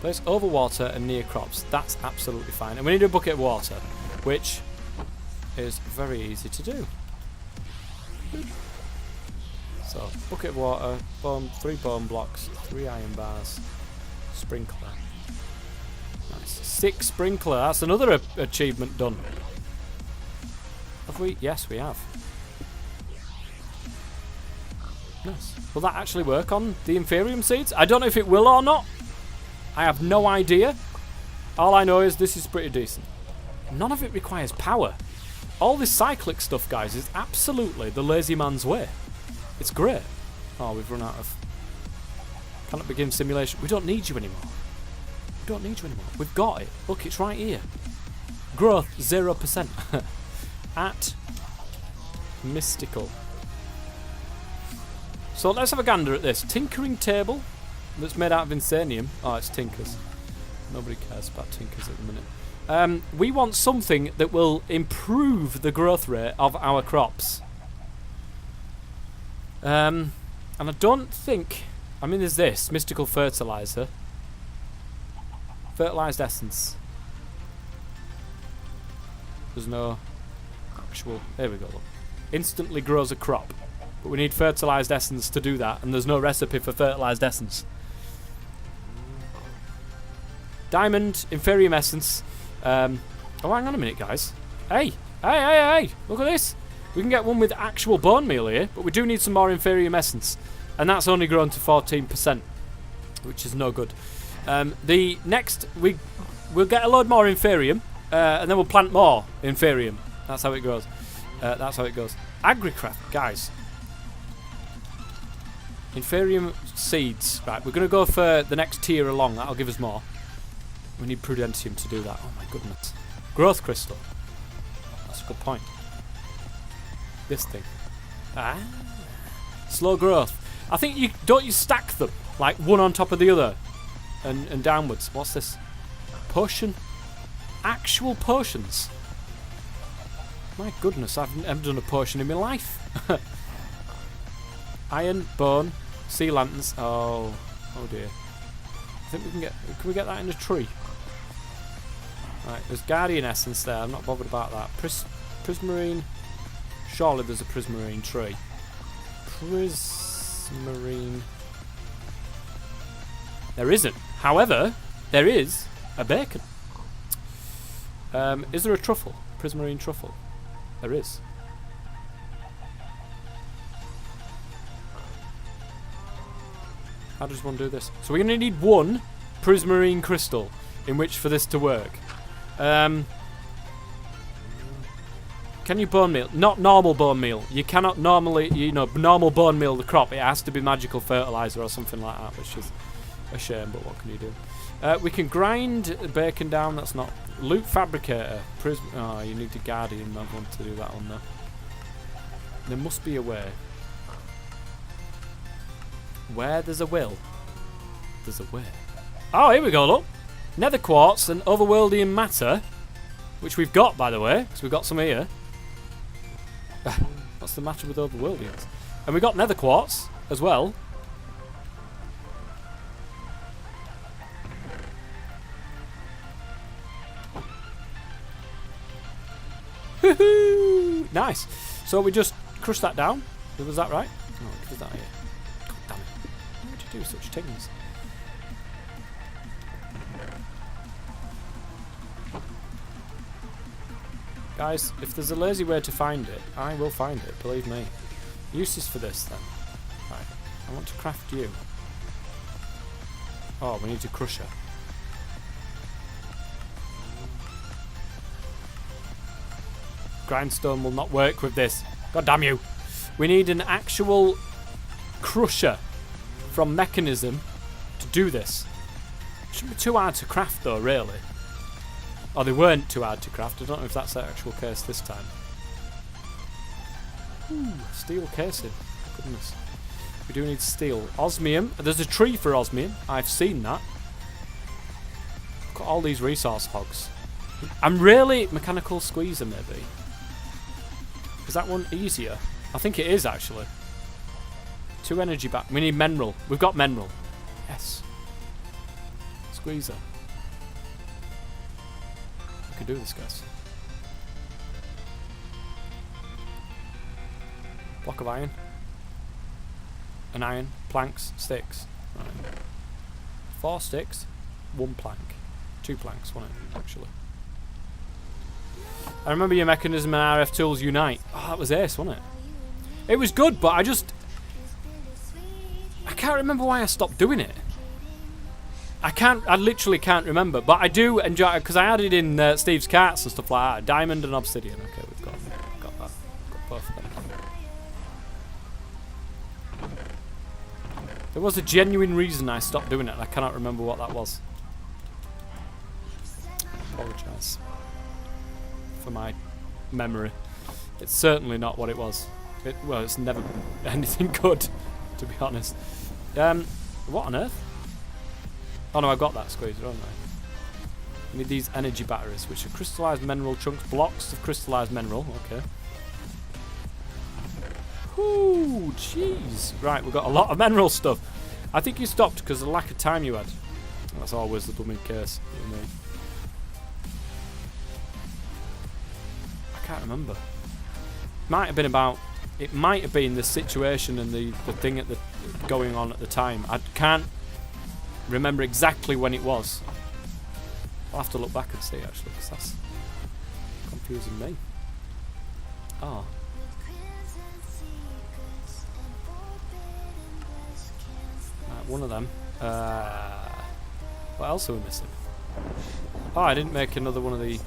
[SPEAKER 1] Place over water and near crops. That's absolutely fine. And we need a bucket of water, which is very easy to do. So, bucket of water, 3 bone blocks, 3 iron bars, sprinkler. Nice. 6 sprinkler. That's another achievement done. Have we? Yes, we have. Nice. Will that actually work on the Inferium seeds? I don't know if it will or not. I have no idea. All I know is this is pretty decent. None of it requires power. All this cyclic stuff, guys, is absolutely the lazy man's way. It's great. Oh, we've run out of... Cannot begin simulation. We don't need you anymore. We don't need you anymore. We've got it. Look, it's right here. Growth, 0%. At mystical. So let's have a gander at this. Tinkering table that's made out of insanium. Oh, it's Tinkers. Nobody cares about Tinkers at the minute. We want something that will improve the growth rate of our crops. And I don't think... I mean, there's this. Mystical fertilizer. Fertilized essence. There's no actual... There we go, look. instantly grows a crop. But we need fertilised essence to do that, and there's no recipe for fertilised essence. Diamond, Inferium Essence. Oh, hang on a minute, guys. Hey! Look at this! We can get one with actual bone meal here, but we do need some more Inferium Essence. And that's only grown to 14%, which is no good. The next, we'll get a load more Inferium, and then we'll plant more Inferium. That's how it goes. Agricraft, guys. Inferium seeds. Right, we're going to go for the next tier along. That'll give us more. We need Prudentium to do that. Oh my goodness. Growth Crystal. That's a good point. This thing. Slow growth. I think you stack them like one on top of the other and downwards. What's this? Potion? Actual potions. My goodness, I've never done a potion in my life. Iron, bone, sea lanterns. Oh dear. I think we can we get that in a tree? Right, there's Guardian Essence there. I'm not bothered about that. Prismarine. Surely there's a Prismarine tree. Prismarine. There isn't. However, there is a bacon. Is there a truffle? Prismarine truffle? There is. How does one do this? So we're going to need one Prismarine crystal in which for this to work. Can you bone meal? Not normal bone meal. You cannot normally, normal bone meal the crop. It has to be magical fertilizer or something like that, which is a shame, but what can you do? We can grind bacon down. That's not... Loot Fabricator. Oh, you need a Guardian. I want to do that one there. There must be a way. Where there's a will, there's a way. Oh, here we go, look. Nether Quartz and Overworldian Matter, which we've got, by the way, because we've got some here. What's the matter with Overworldians? And we got Nether Quartz as well. Woohoo! Nice. So we just crushed that down. Was that right? Oh, give us that here. God damn it. Why would you do such things? Guys, if there's a lazy way to find it, I will find it, believe me. Uses for this then. Right. I want to craft you. Oh, we need a crusher. Grindstone will not work with this. God damn you. We need an actual crusher from Mechanism to do this. It shouldn't be too hard to craft though, really. Oh, they weren't too hard to craft. I don't know if that's the actual case this time. Ooh, steel casing. Goodness. We do need steel. Osmium. There's a tree for osmium. I've seen that. Got all these resource hogs. I'm really... Mechanical squeezer, maybe. Is that one easier? I think it is, actually. 2 energy back. We need mineral. We've got mineral. Yes. Squeezer. We can do this, guys. Block of iron. An iron. Planks. Sticks. Right. 4 sticks. 1 plank. 2 planks, wasn't it, actually? I remember your Mechanism and RF Tools Unite. Oh, that was ace, wasn't it? It was good, but I can't remember why I stopped doing it. I literally can't remember, but I do enjoy it because I added in Steve's carts and stuff like that. Diamond and Obsidian. Okay, we've got that. Got both of them. There was a genuine reason I stopped doing it, and I cannot remember what that was. Apologise for my memory. It's certainly not what it was. Well, it's never been anything good, to be honest. What on earth? Oh no, I've got that squeezer, haven't I? We need these energy batteries, which are crystallised mineral chunks, blocks of crystallised mineral. Okay. Ooh, jeez. Right, we've got a lot of mineral stuff. I think you stopped because of the lack of time you had. That's always the blooming case. You know. I can't remember. might have been about. It might have been the situation and the thing at the going on at the time. I can't remember exactly when it was. I'll have to look back and see actually, because that's confusing me. Oh. Right, one of them. What else are we missing? Oh, I didn't make another one of the.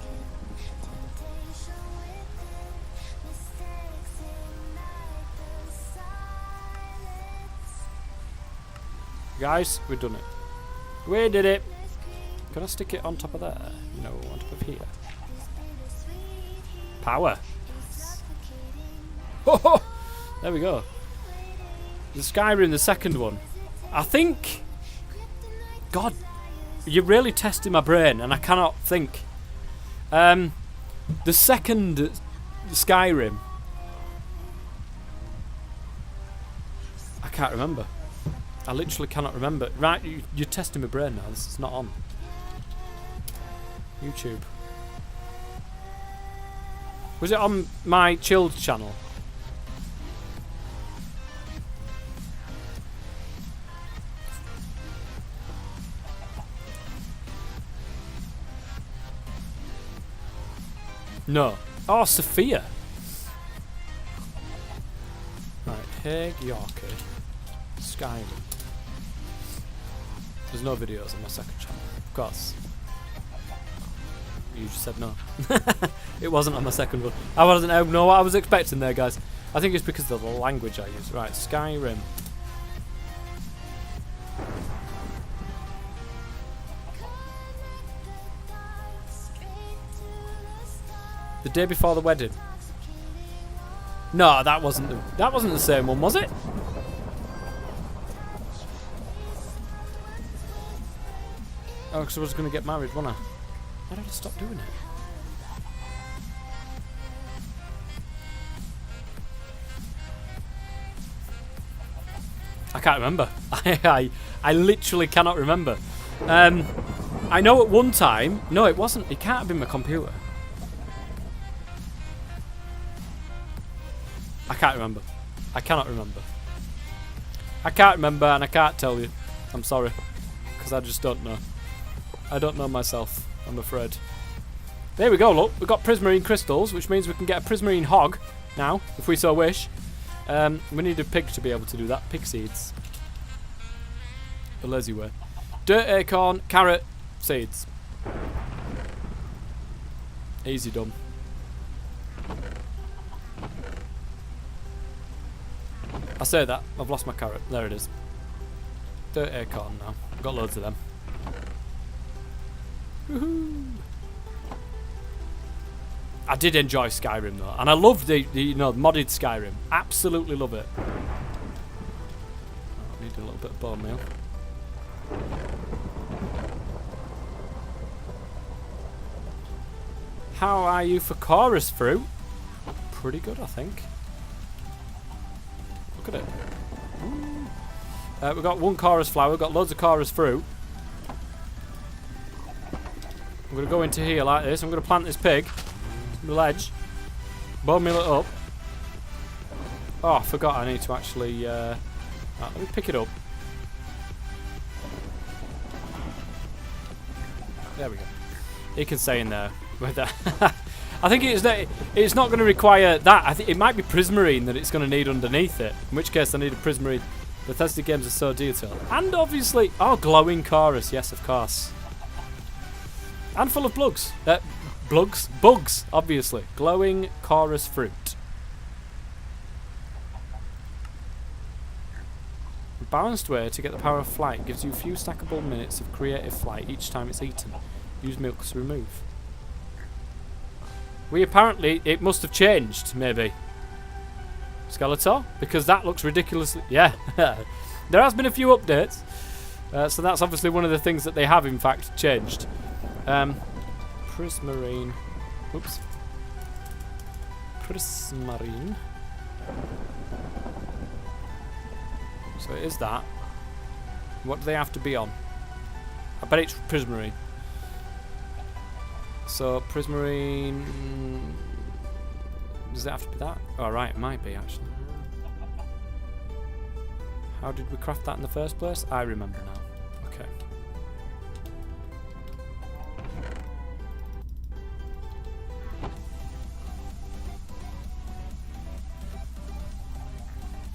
[SPEAKER 1] Guys, we've done it. We did it. Can I stick it on top of there? No, on top of here. Power. Oh, there we go. The Skyrim, the second one. I think. God, you're really testing my brain, and I cannot think. The second Skyrim. I can't remember. I literally cannot remember. Right, you're testing my brain now. This is not on YouTube. Was it on my chilled channel? No. Oh, Sophia. Right, Hague Yorkie. Skyrim. There's no videos on my second channel. Of course. You just said no. It wasn't on my second one. I don't know what I was expecting there, guys. I think it's because of the language I use. Right, Skyrim. The day before the wedding. No, that wasn't the same one, was it? Oh, because I was going to get married, wasn't I? Why did I stop doing it? I can't remember. I literally cannot remember. I know at one time... No, it wasn't. It can't have been my computer. I can't remember. I cannot remember. I can't remember and I can't tell you. I'm sorry. Because I just don't know. I don't know myself, I'm afraid. There we go, look. We've got prismarine crystals, which means we can get a prismarine hog now, if we so wish. We need a pig to be able to do that. Pig seeds. The lazy way. Dirt acorn, carrot, seeds. Easy done. I say that, I've lost my carrot. There it is. Dirt acorn now. I've got loads of them. Woohoo! I did enjoy Skyrim though, and I love the modded Skyrim. Absolutely love it. Oh, I need a little bit of bone meal. How are you for chorus fruit? Pretty good, I think. Look at it. We've got one chorus flower, we've got loads of chorus fruit. I'm going to go into here like this. I'm going to plant this pig on the ledge. Bone meal it up. Oh, I forgot I need to actually... right, let me pick it up. There we go. You can stay in there with that. I think it's not going to require that. I think it might be prismarine that it's going to need underneath it. In which case I need a prismarine. Bethesda games are so detailed. And obviously... Oh, glowing chorus. Yes, of course. And full of bugs. Bugs, obviously. Glowing chorus fruit. A balanced way to get the power of flight gives you a few stackable minutes of creative flight each time it's eaten. Use milk to remove. It must have changed, maybe. Skeletor? Because that looks ridiculously... Yeah. There has been a few updates. So that's obviously one of the things that they have, in fact, changed. Prismarine. Oops. Prismarine. So it is that. What do they have to be on? I bet it's Prismarine. So Prismarine Does it have to be that? Oh, right, it might be, actually. How did we craft that in the first place? I remember now. Okay.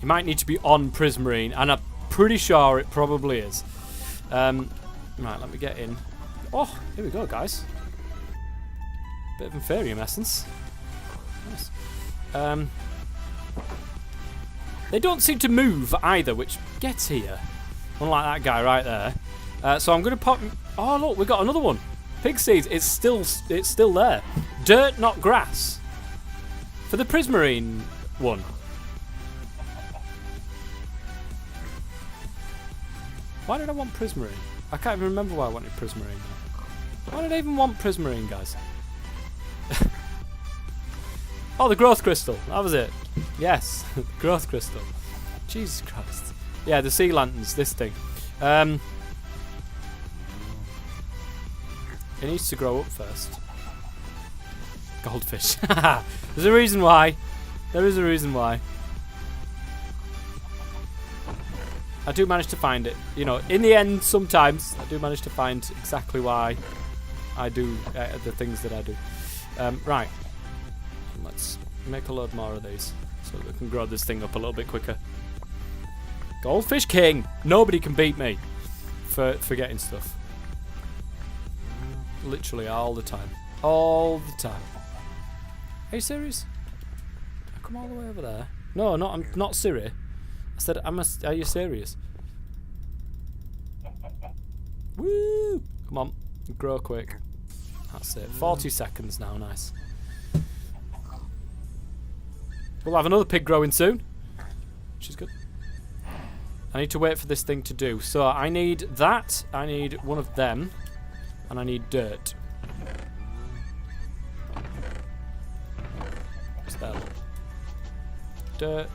[SPEAKER 1] You might need to be on Prismarine, and I'm pretty sure it probably is. Right, let me get in. Oh, here we go, guys. Bit of Inferium essence. Nice. They don't seem to move either, which gets here. Unlike that guy right there. So I'm going to pop... Oh, look, we got another one. Pig seeds. It's still there. Dirt, not grass. For the Prismarine one. Why did I want Prismarine? I can't even remember why I wanted Prismarine now. Why did I even want Prismarine, guys? Oh, the growth crystal. That was it. Yes, growth crystal. Jesus Christ. Yeah, the sea lanterns, this thing. It needs to grow up first. Goldfish. There's a reason why. There is a reason why. I do manage to find it. You know, in the end, sometimes I do manage to find exactly why I do the things that I do. Right. Let's make a load more of these so that we can grow this thing up a little bit quicker. Goldfish King! Nobody can beat me for getting stuff. Literally all the time. All the time. Are you serious? I come all the way over there. No, I'm not serious. I said, are you serious? Woo! Come on, grow quick. That's it. 40 seconds now, nice. We'll have another pig growing soon, which is good. I need to wait for this thing to do. So I need that, I need one of them, and I need dirt. What's that? Dirt.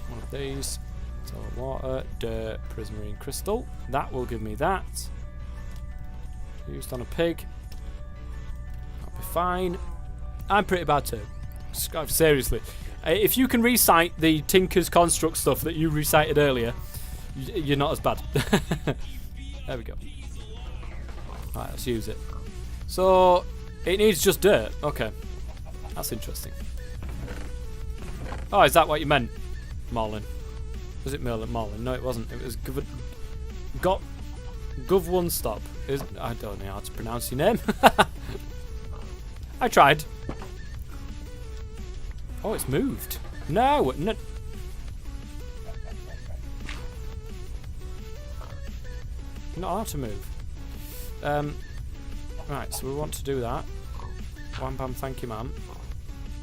[SPEAKER 1] One of these. So water, dirt, prismarine crystal. That will give me that. Used on a pig. That'll be fine. I'm pretty bad too. Seriously. If you can recite the Tinker's Construct stuff that you recited earlier, you're not as bad. There we go. Right, let's use it. So, it needs just dirt. Okay. That's interesting. Oh, is that what you meant, Marlin? Was it Marlin? No, it wasn't. It was Gov One Stop. I don't know how to pronounce your name. I tried. Oh, it's moved. No. You're not allowed to move. Right, so we want to do that. Wham bam, thank you, ma'am.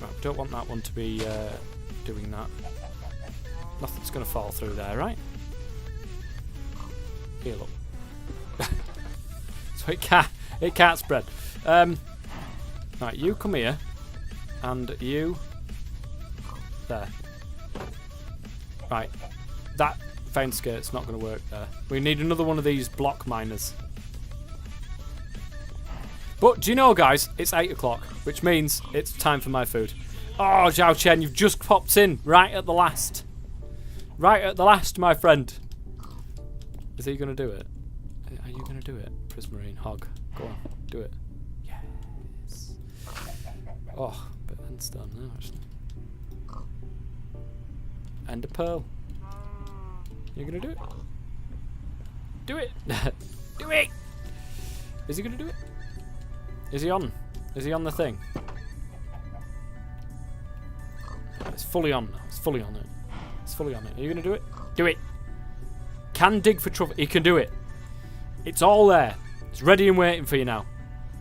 [SPEAKER 1] Right, don't want that one to be doing that. Nothing's going to fall through there, right? Here, look. So it can't spread. Right, you come here, and you there. Right, that fence skirt's not going to work there. We need another one of these block miners. But do you know, guys, it's 8 o'clock, which means it's time for my food. Oh, Zhao Chen, you've just popped in right at the last. Right at the last, my friend. Is he going to do it? Are you going to do it? Prismarine, hog. Go on, do it. Yes. Oh, bit of endstone now, actually. And a pearl. You going to do it? Do it! Do it! Is he going to do it? Is he on? Is he on the thing? It's fully on now. It's fully on it. It's fully on it. Are you going to do it? Do it! Can dig for trouble. He can do it. It's all there. It's ready and waiting for you now.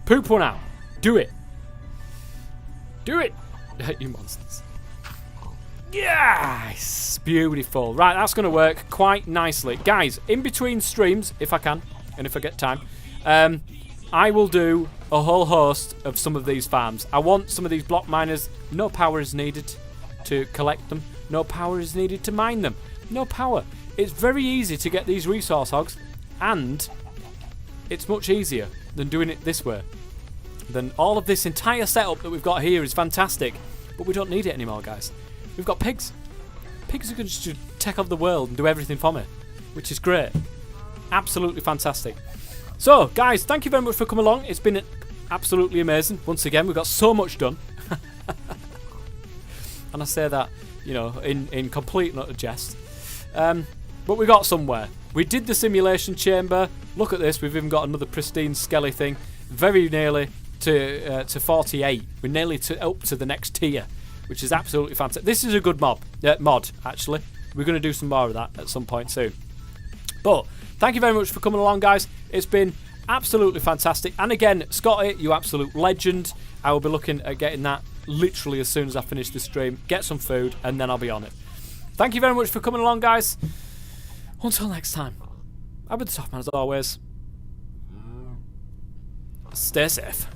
[SPEAKER 1] Poop one out. Do it. Do it! You monsters. Yes! Beautiful. Right, that's going to work quite nicely. Guys, in between streams, if I can, and if I get time, I will do a whole host of some of these farms. I want some of these block miners. No power is needed to collect them. No power is needed to mine them. No power. It's very easy to get these resource hogs, and it's much easier than doing it this way. Then all of this entire setup that we've got here is fantastic. but we don't need it anymore, guys. We've got pigs. Pigs are going to just take over the world and do everything for me, which is great. Absolutely fantastic. So, guys, thank you very much for coming along. It's been absolutely amazing. Once again, we've got so much done. And I say that, you know, in complete not a jest. But we got somewhere. We did the simulation chamber. Look at this. We've even got another pristine skelly thing. Very nearly to 48. We're nearly up to the next tier, which is absolutely fantastic. This is a good mod, actually. We're going to do some more of that at some point soon. But thank you very much for coming along, guys. It's been absolutely fantastic. And again, Scotty, you absolute legend. I will be looking at getting that literally as soon as I finish the stream. Get some food, and then I'll be on it. Thank you very much for coming along, guys. Until next time, I've been the Top Man as always. Stay safe.